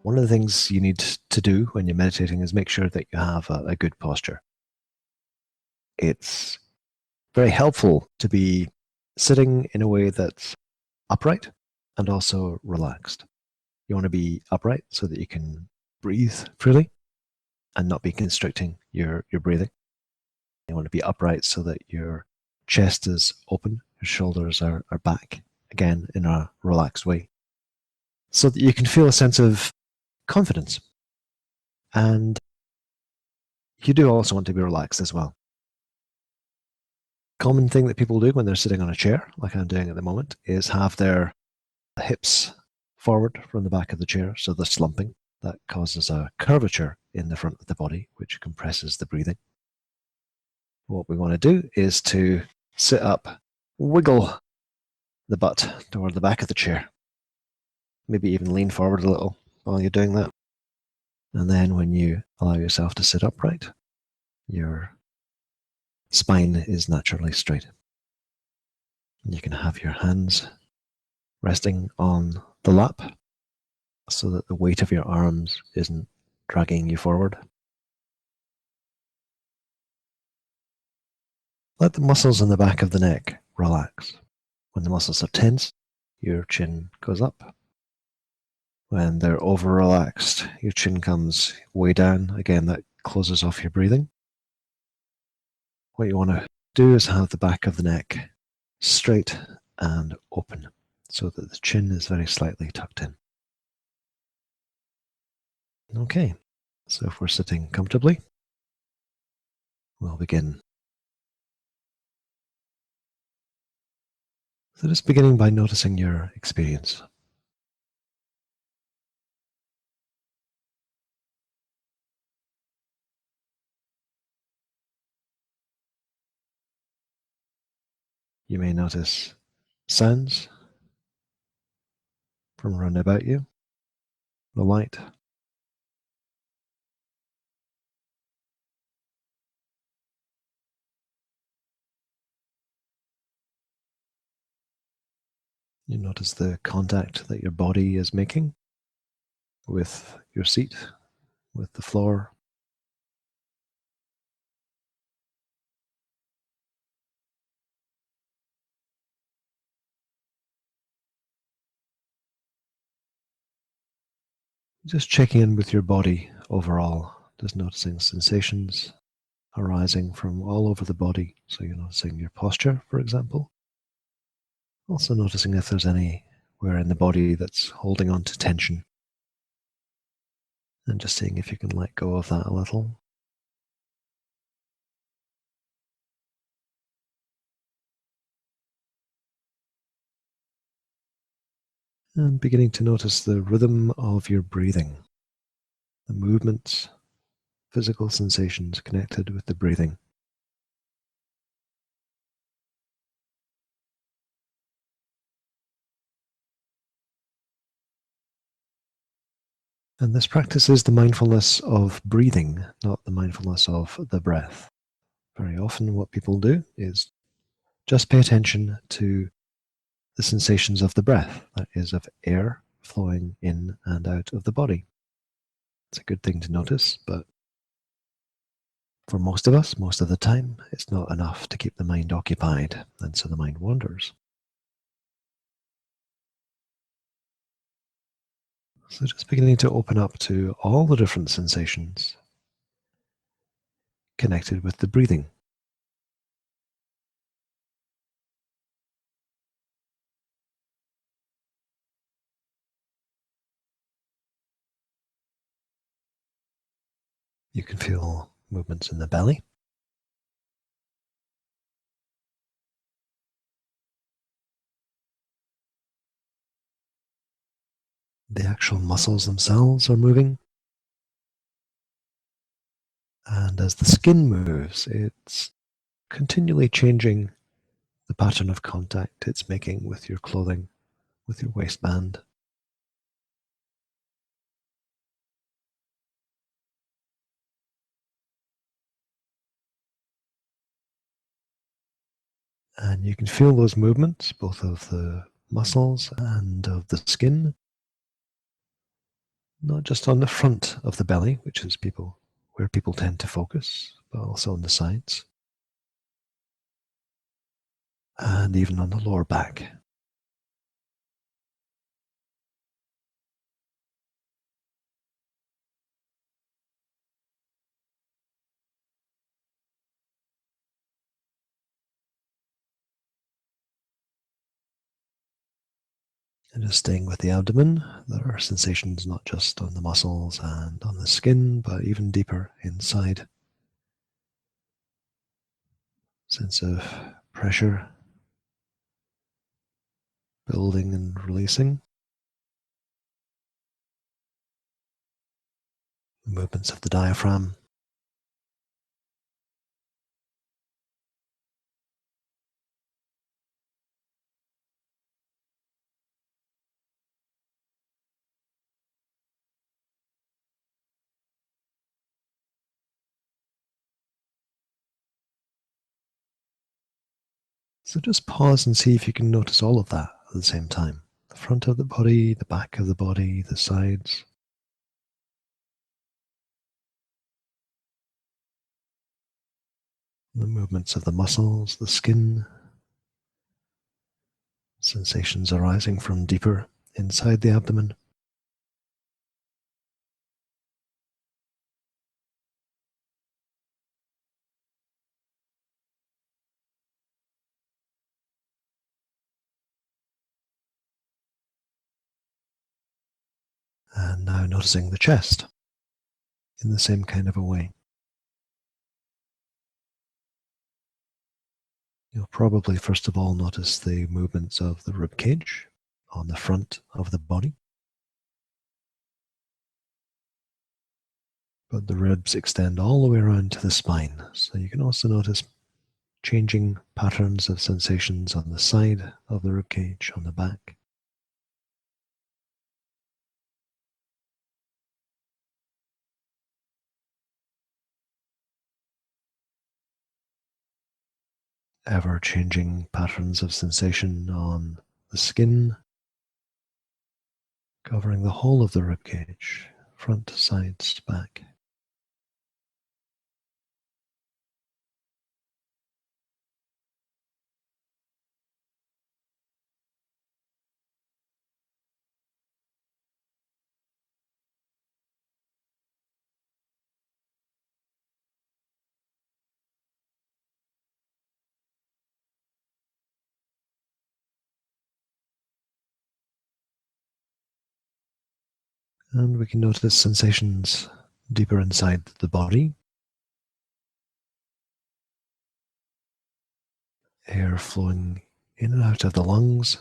One of the things you need to do when you're meditating is make sure that you have a good posture. It's very helpful to be sitting in a way that's upright and also relaxed. You want to be upright so that you can breathe freely and not be constricting your breathing. You want to be upright so that your chest is open, your shoulders are back, again, in a relaxed way, so that you can feel a sense of confidence. And you do also want to be relaxed as well. Common thing that people do when they're sitting on a chair, like I'm doing at the moment, is have their hips forward from the back of the chair, so they're slumping. That causes a curvature in the front of the body, which compresses the breathing. What we want to do is to sit up, wiggle the butt toward the back of the chair, maybe even lean forward a little while you're doing that. And then when you allow yourself to sit upright, your spine is naturally straight. And you can have your hands resting on the lap so that the weight of your arms isn't dragging you forward. Let the muscles in the back of the neck relax. When the muscles are tense, your chin goes up. When they're over-relaxed, your chin comes way down. Again, that closes off your breathing. What you want to do is have the back of the neck straight and open so that the chin is very slightly tucked in. Okay, so if we're sitting comfortably, we'll begin. So just beginning by noticing your experience. You may notice sounds from around about you, the light. You notice the contact that your body is making with your seat, with the floor. Just checking in with your body overall, just noticing sensations arising from all over the body. So you're noticing your posture, for example. Also noticing if there's anywhere in the body that's holding on to tension. And just seeing if you can let go of that a little. And beginning to notice the rhythm of your breathing, the movements, physical sensations connected with the breathing. And this practice is the mindfulness of breathing, not the mindfulness of the breath. Very often what people do is just pay attention to the sensations of the breath, that is, of air flowing in and out of the body. It's a good thing to notice, but for most of us, most of the time, it's not enough to keep the mind occupied, and so the mind wanders. So just beginning to open up to all the different sensations connected with the breathing. You can feel movements in the belly. The actual muscles themselves are moving. And as the skin moves, it's continually changing the pattern of contact it's making with your clothing, with your waistband. And you can feel those movements, both of the muscles and of the skin, not just on the front of the belly, which is where people tend to focus, but also on the sides and even on the lower back. And just staying with the abdomen, there are sensations not just on the muscles and on the skin, but even deeper inside. Sense of pressure building and releasing, movements of the diaphragm. So just pause and see if you can notice all of that at the same time. The front of the body, the back of the body, the sides, the movements of the muscles, the skin, sensations arising from deeper inside the abdomen. And now noticing the chest in the same kind of a way. You'll probably first of all notice the movements of the rib cage on the front of the body. But the ribs extend all the way around to the spine. So you can also notice changing patterns of sensations on the side of the rib cage, on the back. Ever changing patterns of sensation on the skin, covering the whole of the rib cage, front, sides, back. And we can notice sensations deeper inside the body, air flowing in and out of the lungs,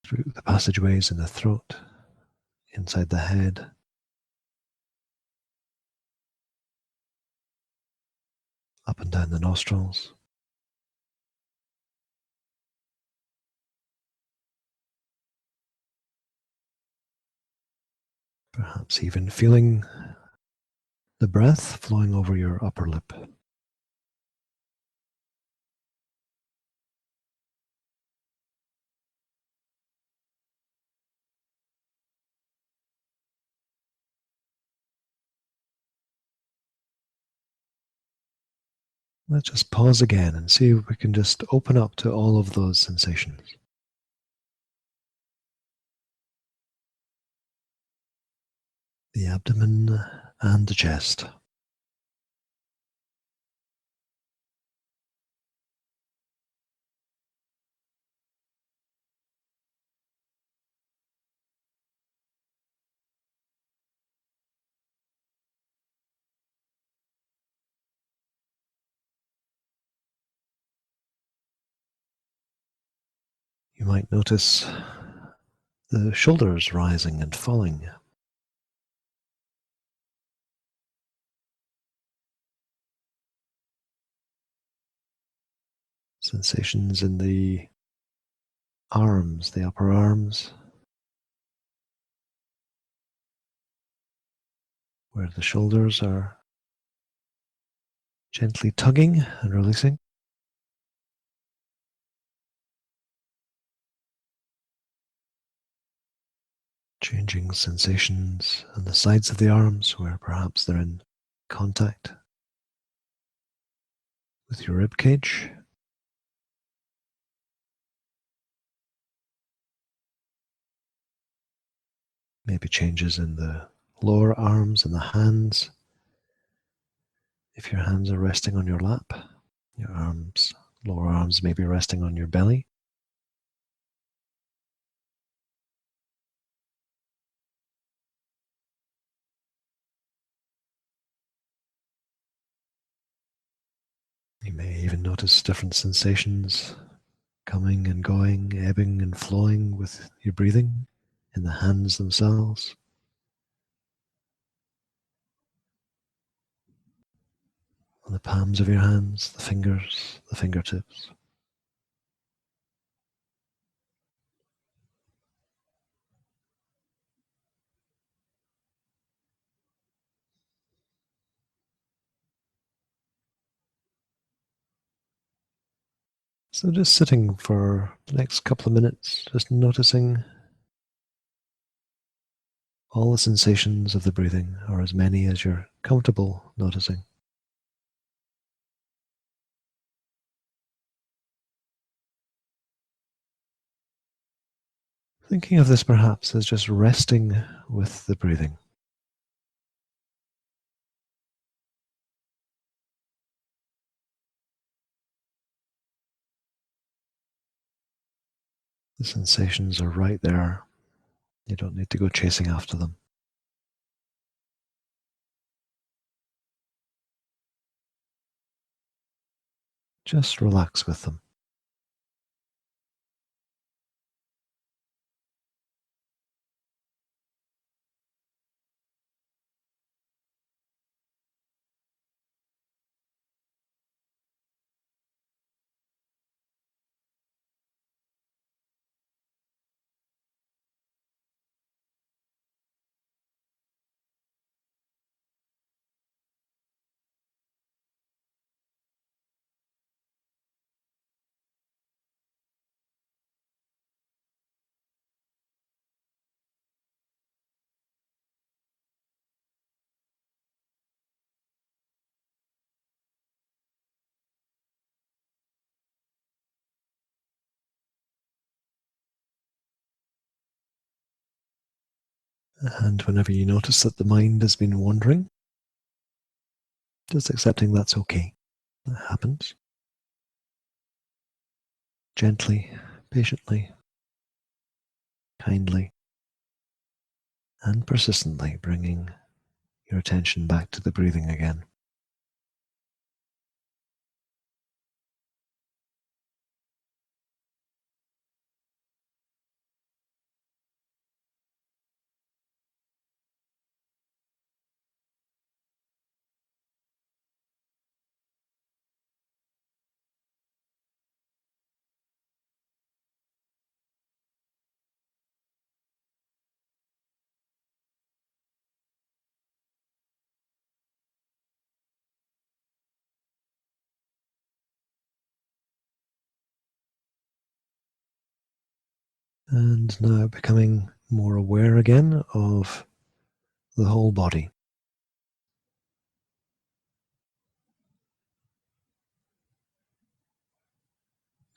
through the passageways in the throat, inside the head, up and down the nostrils. Perhaps even feeling the breath flowing over your upper lip. Let's just pause again and see if we can just open up to all of those sensations. The abdomen and the chest. You might notice the shoulders rising and falling. Sensations in the arms, the upper arms, where the shoulders are gently tugging and releasing. Changing sensations on the sides of the arms where perhaps they're in contact with your rib cage. Maybe changes in the lower arms and the hands. If your hands are resting on your lap, your arms, lower arms may be resting on your belly. You may even notice different sensations coming and going, ebbing and flowing with your breathing in the hands themselves, on the palms of your hands, the fingers, the fingertips. So just sitting for the next couple of minutes, just noticing all the sensations of the breathing, or as many as you're comfortable noticing. Thinking of this perhaps as just resting with the breathing. The sensations are right there. You don't need to go chasing after them. Just relax with them. And whenever you notice that the mind has been wandering, just accepting that's okay. That happens. Gently, patiently, kindly, and persistently bringing your attention back to the breathing again. And now becoming more aware again of the whole body.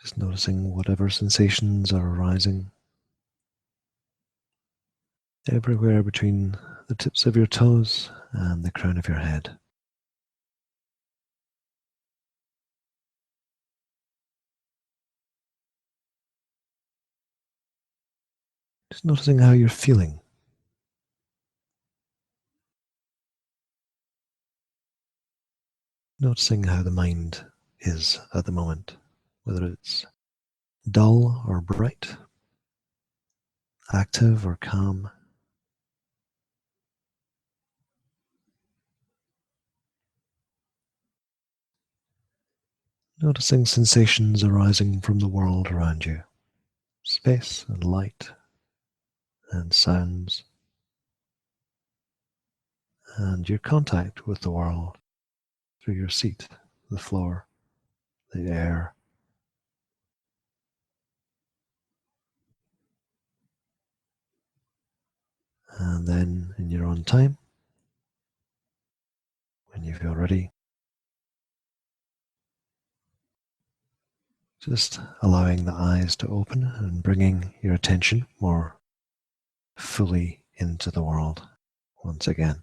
Just noticing whatever sensations are arising everywhere between the tips of your toes and the crown of your head. Just noticing how you're feeling. Noticing how the mind is at the moment, whether it's dull or bright, active or calm. Noticing sensations arising from the world around you, space and light and sounds, and your contact with the world through your seat, the floor, the air. And then, in your own time, when you feel ready, just allowing the eyes to open and bringing your attention more fully into the world once again.